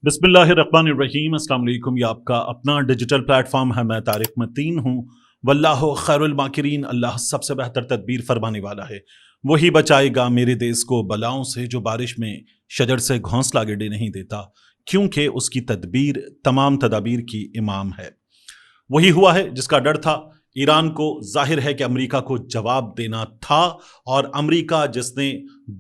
बिस्मिल्लाहिर्रहमानिर्रहीम। अस्सलाम वालेकुम। ये आपका अपना डिजिटल प्लेटफॉर्म है। मैं तारिक मतीन हूँ। वल्लाहु खैरुल माकिरीन। अल्लाह सबसे बेहतर तदबीर फरमाने वाला है। वही बचाएगा मेरे देश को बलाओं से जो बारिश में शजर से घोंसला गिरने नहीं देता, क्योंकि उसकी तदबीर तमाम तदाबीर की इमाम है। वही हुआ है जिसका डर था। ईरान को जाहिर है कि अमेरिका को जवाब देना था, और अमेरिका जिसने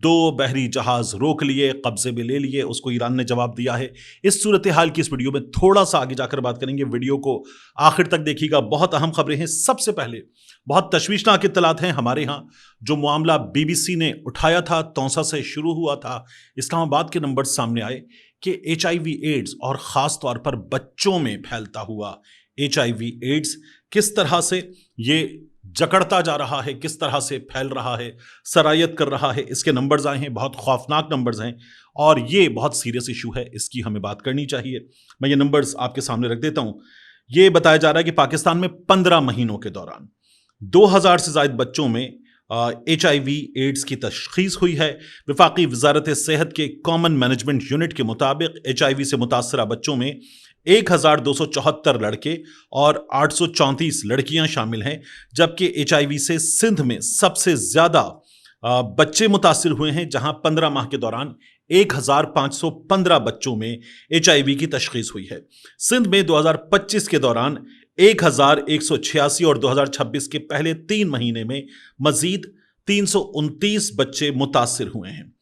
2 बहरी जहाज रोक लिए, कब्जे में ले लिए, उसको ईरान ने जवाब दिया है। इस सूरत हाल की इस वीडियो में थोड़ा सा आगे जाकर बात करेंगे। वीडियो को आखिर तक देखिएगा, बहुत अहम खबरें हैं। सबसे पहले बहुत तशवीशनाक इत्तलात हैं हमारे यहाँ। जो मामला BBC ने उठाया था, तौसा से शुरू हुआ था, इस्लामाबाद के नंबर सामने आए कि HIV एड्स और ख़ास तौर पर बच्चों में फैलता हुआ HIV एड्स किस तरह से ये जकड़ता जा रहा है, किस तरह से फैल रहा है, सरायत कर रहा है। इसके नंबर्स आए हैं, बहुत खौफनाक नंबर्स हैं, और ये बहुत सीरियस इशू है, इसकी हमें बात करनी चाहिए। मैं ये नंबर्स आपके सामने रख देता हूं। ये बताया जा रहा है कि पाकिस्तान में 15 महीनों के दौरान 2000 से ज़ायद बच्चों में HIV एड्स की तशखीस हुई है। वफाकी वजारत सेहत के कॉमन मैनेजमेंट यूनिट के मुताबिक HIV से मुतासरा बच्चों में 1274 लड़के और 834 लड़कियां शामिल हैं, जबकि HIV से सिंध में सबसे ज्यादा बच्चे मुतासिर हुए हैं, जहां 15 माह के दौरान 1515 बच्चों में HIV की तशखीस हुई है। सिंध में 2025 के दौरान 1186 और 2026 के पहले 3 महीने में मजीद 329 बच्चे मुतासिर हुए हैं।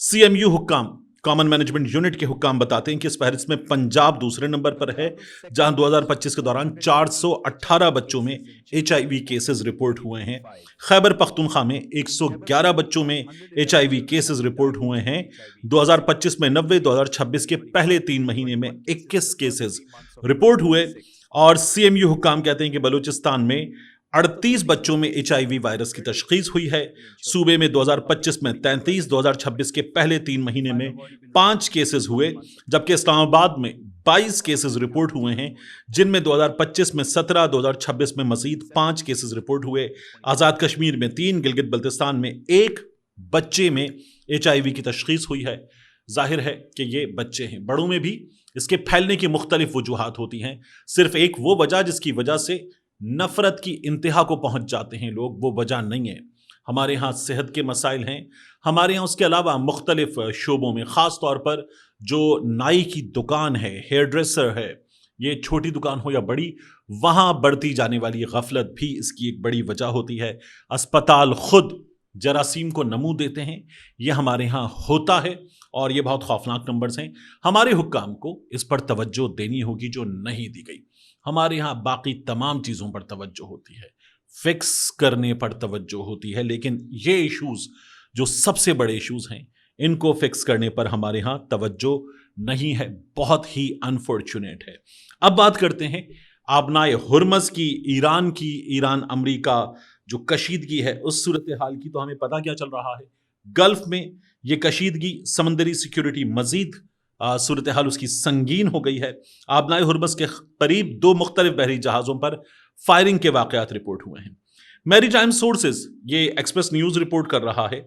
CMU हुक्काम, कॉमन मैनेजमेंट यूनिट के हुक्काम बताते हैं कि इस फहरिस्त में पंजाब दूसरे नंबर पर है, जहां 2025 के दौरान 418 बच्चों में HIV केसेस रिपोर्ट हुए हैं। खैबर पख्तूनख्वा में 111 बच्चों में HIV केसेस रिपोर्ट हुए हैं। 2025 में 90, 2026 के पहले 3 महीने में 21 केसेस रिपोर्ट हुए। और CMU हुक्काम कहते हैं कि बलूचिस्तान में 38 बच्चों में HIV वायरस की तशखीस हुई है। सूबे में 2025 में 33, 2026 के पहले 3 महीने में 5 केसेस हुए, जबकि इस्लामाबाद में 22 केसेस रिपोर्ट हुए हैं, जिनमें 2025 में 17, 2026 में मजीद 5 केसेस रिपोर्ट हुए। आज़ाद कश्मीर में 3, गिलगित बल्तिस्तान में 1 बच्चे में HIV की तशखीस हुई है। जाहिर है कि ये बच्चे हैं। बड़ों में भी इसके फैलने की मुख्तलिफ वजूहात होती हैं। सिर्फ एक वो वजह जिसकी वजह से नफरत की इंतहा को पहुंच जाते हैं लोग, वो वजह नहीं है। हमारे यहाँ सेहत के मसाइल हैं, हमारे यहाँ उसके अलावा मुख्तलिफ शोबों में, ख़ास तौर पर जो नाई की दुकान है, हेयर ड्रेसर है, ये छोटी दुकान हो या बड़ी, वहाँ बढ़ती जाने वाली गफलत भी इसकी एक बड़ी वजह होती है। अस्पताल खुद जरासीम को नमू देते हैं, ये हमारे यहाँ होता है, और ये बहुत खौफनाक नंबर्स हैं। हमारे हुक्काम को इस पर तवज्जो देनी होगी जो नहीं दी गई। हमारे यहाँ बाकी तमाम चीज़ों पर तवज्जो होती है, फिक्स करने पर तवज्जो होती है, लेकिन ये इश्यूज़ जो सबसे बड़े इश्यूज़ हैं, इनको फिक्स करने पर हमारे यहाँ तवज्जो नहीं है। बहुत ही अनफॉर्चुनेट है। अब बात करते हैं आबनाए हुर्मस की, ईरान की। ईरान अमरीका जो कशीदगी है उस सूरत हाल की, तो हमें पता क्या चल रहा है। गल्फ में ये कशीदगी, समंदरी सिक्योरिटी मजीद सूरत हाल उसकी संगीन हो गई है। आबनाए हुर्मस के करीब 2 मुख्तलिफ बहरी जहाज़ों पर फायरिंग के वाक़यात रिपोर्ट हुए हैं। मैरी टाइम सोर्सेज, ये एक्सप्रेस न्यूज़ रिपोर्ट कर रहा है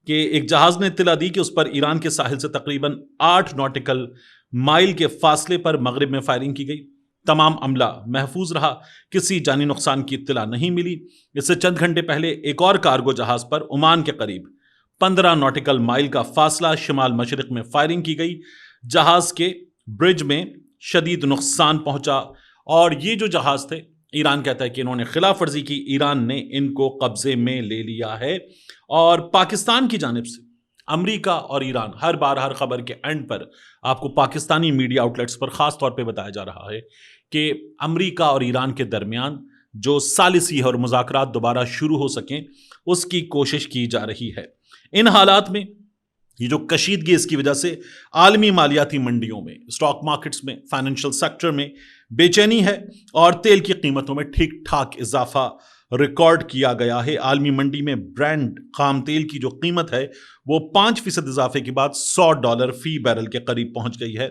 कि एक जहाज़ ने इत्तला दी कि उस पर ईरान के साहिल से तकरीबन 8 नॉटिकल माइल के फासले पर मगरिब में फायरिंग की गई। तमाम अमला महफूज रहा, किसी जानी नुकसान की इत्तला नहीं मिली। इससे चंद घंटे पहले एक और कार्गो जहाज़ पर ओमान के करीब 15 नॉटिकल माइल का फासला शिमाल मशरिक में फायरिंग की गई। जहाज के ब्रिज में शदीद नुकसान पहुंचा, और ये जो जहाज थे, ईरान कहता है कि इन्होंने खिलाफ वर्जी की, ईरान ने इनको कब्जे में ले लिया है। और पाकिस्तान की जानिब से अमेरिका और ईरान हर बार हर खबर के एंड पर आपको पाकिस्तानी मीडिया आउटलेट्स पर खास तौर पे बताया जा रहा है कि अमेरिका और ईरान के दरमियान जो सालिसी है और मुज़ाकरात दोबारा शुरू हो सकें, उसकी कोशिश की जा रही है। इन हालात में ये जो कशीदगी, इसकी वजह से आलमी मालियाती मंडियों में, स्टॉक मार्केट्स में, फाइनेंशियल सेक्टर में बेचैनी है, और तेल की कीमतों में ठीक ठाक इजाफा रिकॉर्ड किया गया है। आलमी मंडी में ब्रांड खाम तेल की जो कीमत है वो 5% इजाफे के बाद $100 फी बैरल के करीब पहुंच गई है।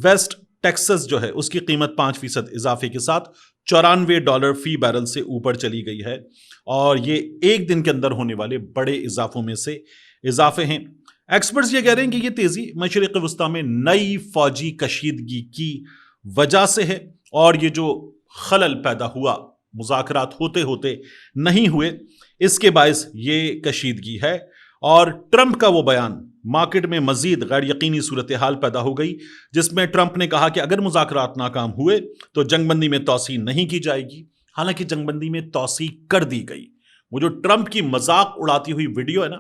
वेस्ट टेक्सास जो है उसकी कीमत 5% इजाफे के साथ $94 फी बैरल से ऊपर चली गई है, और ये एक दिन के अंदर होने वाले बड़े इजाफों में से इजाफे हैं। ایکسپرٹس یہ کہہ رہے ہیں کہ یہ تیزی مشرق وسطی میں نئی فوجی کشیدگی کی وجہ سے ہے، اور یہ جو خلل پیدا ہوا، مذاکرات ہوتے ہوتے نہیں ہوئے، اس کے باعث یہ کشیدگی ہے۔ اور ٹرمپ کا وہ بیان، مارکیٹ میں مزید غیر یقینی صورتحال پیدا ہو گئی، جس میں ٹرمپ نے کہا کہ اگر مذاکرات ناکام ہوئے تو جنگ بندی میں توسیع نہیں کی جائے گی، حالانکہ جنگ بندی میں توسیع کر دی گئی۔ وہ جو ٹرمپ کی مذاق اڑاتی ہوئی ویڈیو ہے نا،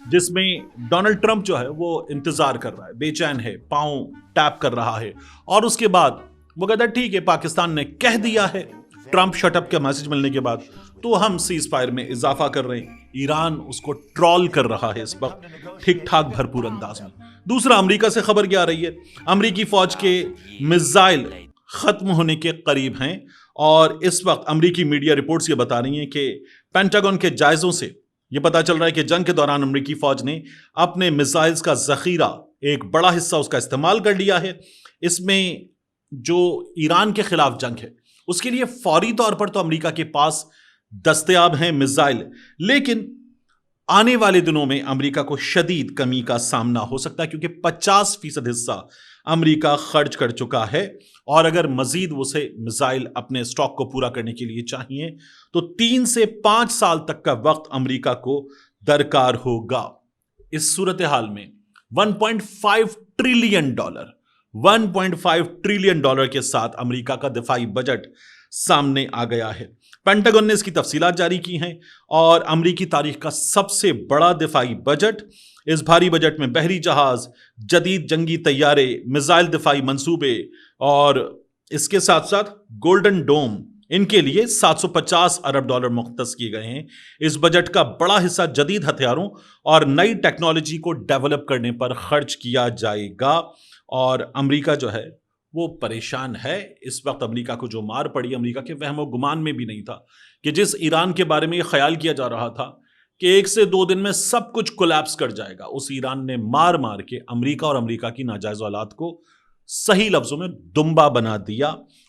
جس میں ڈونلڈ ٹرمپ جو ہے وہ انتظار کر رہا ہے، بے چین ہے، پاؤں ٹیپ کر رہا ہے، اور اس کے بعد وہ کہتا ہے ٹھیک ہے پاکستان نے کہہ دیا ہے، ٹرمپ شٹ اپ کا میسج ملنے کے بعد، تو ہم سیز فائر میں اضافہ کر رہے ہیں۔ ایران اس کو ٹرول کر رہا ہے اس وقت ٹھیک ٹھاک بھرپور انداز میں۔ دوسرا، امریکہ سے خبر کیا آ رہی ہے؟ امریکی فوج کے میزائل ختم ہونے کے قریب ہیں، اور اس وقت امریکی میڈیا رپورٹس یہ بتا رہی ہیں کہ پینٹاگون کے جائزوں سے یہ پتا چل رہا ہے کہ جنگ کے دوران امریکی فوج نے اپنے میزائلز کا ذخیرہ، ایک بڑا حصہ اس کا استعمال کر لیا ہے۔ اس میں جو ایران کے خلاف جنگ ہے اس کے لیے فوری طور پر تو امریکہ کے پاس دستیاب ہیں میزائل، لیکن آنے والے دنوں میں امریکہ کو شدید کمی کا سامنا ہو سکتا ہے، کیونکہ 50% حصہ امریکہ خرچ کر چکا ہے، اور اگر مزید اسے میزائل اپنے سٹاک کو پورا کرنے کے لیے چاہیے تو 3 سے 5 سال تک کا وقت امریکہ کو درکار ہوگا۔ اس صورتحال میں $1.5 ٹریلین کے ساتھ امریکہ کا دفاعی بجٹ سامنے آ گیا ہے۔ پینٹاگن نے اس کی تفصیلات جاری کی ہیں، اور امریکی تاریخ کا سب سے بڑا دفاعی بجٹ، اس بھاری بجٹ میں بحری جہاز، جدید جنگی طیارے، میزائل دفاعی منصوبے، اور اس کے ساتھ ساتھ گولڈن ڈوم، ان کے لیے $750 ارب مختص کیے گئے ہیں۔ اس بجٹ کا بڑا حصہ جدید ہتھیاروں اور نئی ٹیکنالوجی کو ڈیولپ کرنے پر خرچ کیا جائے گا، اور امریکہ جو ہے وہ پریشان ہے۔ اس وقت امریکہ کو جو مار پڑی، امریکہ کے وہم و گمان میں بھی نہیں تھا کہ جس ایران کے بارے میں یہ خیال کیا جا رہا تھا کہ 1 سے 2 دن میں سب کچھ کولیپس کر جائے گا، اس ایران نے مار مار کے امریکہ اور امریکہ کی ناجائز اولاد کو صحیح لفظوں میں دمبا بنا دیا،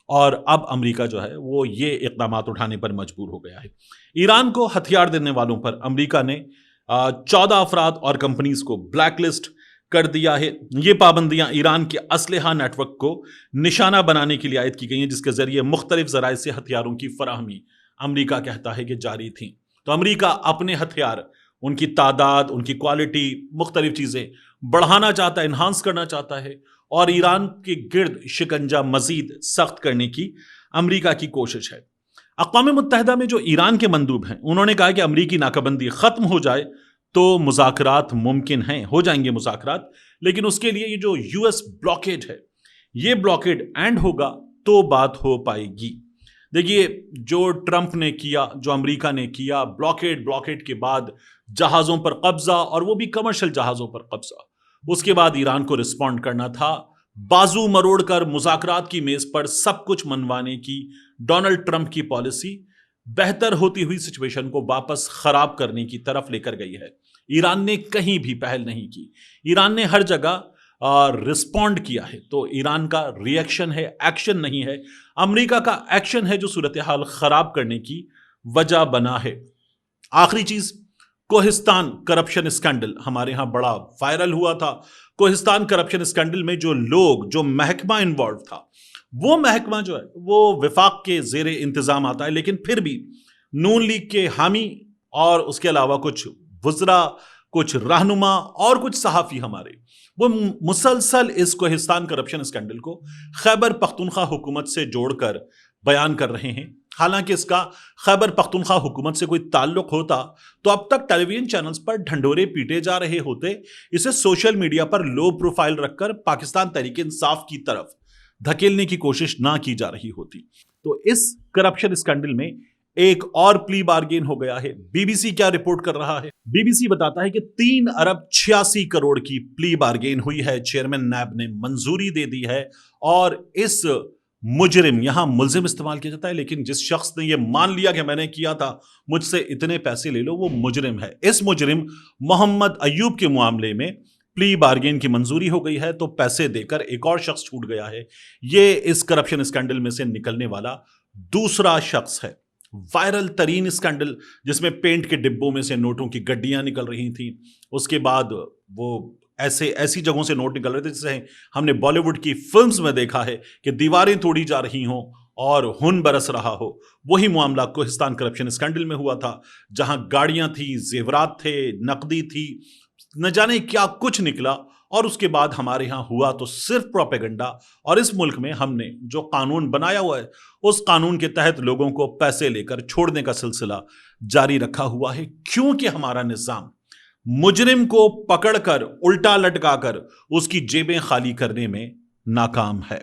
اور اب امریکہ جو ہے وہ یہ اقدامات اٹھانے پر مجبور ہو گیا ہے۔ ایران کو ہتھیار دینے والوں پر امریکہ نے 14 افراد اور کمپنیز کو بلیک لسٹ کر دیا ہے۔ یہ پابندیاں ایران کے اسلحہ نیٹ ورک کو نشانہ بنانے کے لیے عائد کی گئی ہیں، جس کے ذریعے مختلف ذرائع سے ہتھیاروں کی فراہمی امریکہ کہتا ہے کہ جاری تھی۔ تو امریکہ اپنے ہتھیار، ان کی تعداد، ان کی کوالٹی، مختلف چیزیں بڑھانا چاہتا ہے، انہانس کرنا چاہتا ہے، اور ایران کے گرد شکنجہ مزید سخت کرنے کی امریکہ کی کوشش ہے۔ اقوام متحدہ میں جو ایران کے مندوب ہیں، انہوں نے کہا کہ امریکی ناکہ ختم ہو جائے تو مذاکرات ممکن ہیں، ہو جائیں گے مذاکرات، لیکن اس کے لیے یہ جو یو ایس بلاکیڈ ہے، یہ بلاکیڈ اینڈ ہوگا تو بات ہو پائے گی۔ دیکھیے، جو ٹرمپ نے کیا، جو امریکہ نے کیا، بلاکیڈ کے بعد جہازوں پر قبضہ، اور وہ بھی کمرشل جہازوں پر قبضہ، اس کے بعد ایران کو رسپونڈ کرنا تھا، بازو مروڑ کر مذاکرات کی میز پر سب کچھ منوانے کی ڈونلڈ ٹرمپ کی پالیسی بہتر ہوتی ہوئی سچویشن کو واپس خراب کرنے کی طرف لے کر گئی ہے۔ ایران نے کہیں بھی پہل نہیں کی، ایران نے ہر جگہ رسپونڈ کیا ہے۔ تو ایران کا ری ایکشن ہے، ایکشن نہیں ہے۔ امریکہ کا ایکشن ہے جو صورتحال خراب کرنے کی وجہ بنا ہے۔ آخری چیز، کوہستان کرپشن اسکینڈل ہمارے ہاں بڑا وائرل ہوا تھا۔ کوہستان کرپشن اسکینڈل میں جو لوگ، جو محکمہ انوالو تھا، وہ محکمہ جو ہے وہ وفاق کے زیر انتظام آتا ہے، لیکن پھر بھی نون لیگ کے حامی اور اس کے علاوہ کچھ وزراء، کچھ رہنما اور کچھ صحافی ہمارے، وہ مسلسل اس کوہستان کرپشن اسکینڈل کو خیبر پختونخوا حکومت سے جوڑ کر بیان کر رہے ہیں۔ حالانکہ اس کا خیبر پختونخوا حکومت سے کوئی تعلق ہوتا تو اب تک ٹیلی ویژن چینلز پر ڈھنڈورے پیٹے جا رہے ہوتے، اسے سوشل میڈیا پر لو پروفائل رکھ کر پاکستان تحریک انصاف کی طرف دھکیلنے کی کوشش نہ کی جا رہی ہوتی۔ تو اس کرپشن اسکینڈل میں ایک اور پلی بارگین ہو گیا ہے۔ بی بی سی کیا رپورٹ کر رہا ہے؟ بی بی سی بتاتا ہے کہ 3 ارب 86 کروڑ کی پلی بارگین ہوئی ہے، چیئرمین نیب نے منظوری دے دی ہے، اور اس مجرم، یہاں ملزم استعمال کیا جاتا ہے، لیکن جس شخص نے یہ مان لیا کہ میں نے کیا تھا، مجھ سے اتنے پیسے لے لو، وہ مجرم ہے۔ اس مجرم محمد ایوب کے معاملے میں پلی بارگین کی منظوری ہو گئی ہے، تو پیسے دے کر ایک اور شخص چھوٹ گیا ہے۔ یہ اس کرپشن اسکینڈل میں سے نکلنے والا دوسرا شخص ہے۔ वायरल तरीन स्कैंडल जिसमें पेंट के डिब्बों में से नोटों की गड्डियां निकल रही थी। उसके बाद वो ऐसी जगहों से नोट निकल रहे थे जिसे हमने बॉलीवुड की फिल्म्स में देखा है कि दीवारें तोड़ी जा रही हों और खून बरस रहा हो। वही मामला कोहिस्तान करप्शन स्कैंडल में हुआ था, जहां गाड़ियां थी, जेवरात थे, नकदी थी, न जाने क्या कुछ निकला। और उसके बाद हमारे यहां हुआ तो सिर्फ प्रोपेगेंडा। और इस मुल्क में हमने जो कानून बनाया हुआ है उस कानून के तहत लोगों को पैसे लेकर छोड़ने का सिलसिला जारी रखा हुआ है, क्योंकि हमारा निजाम मुजरिम को पकड़कर उल्टा लटकाकर उसकी जेबें खाली करने में नाकाम है।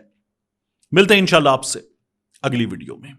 मिलते हैं इंशाल्लाह आपसे अगली वीडियो में।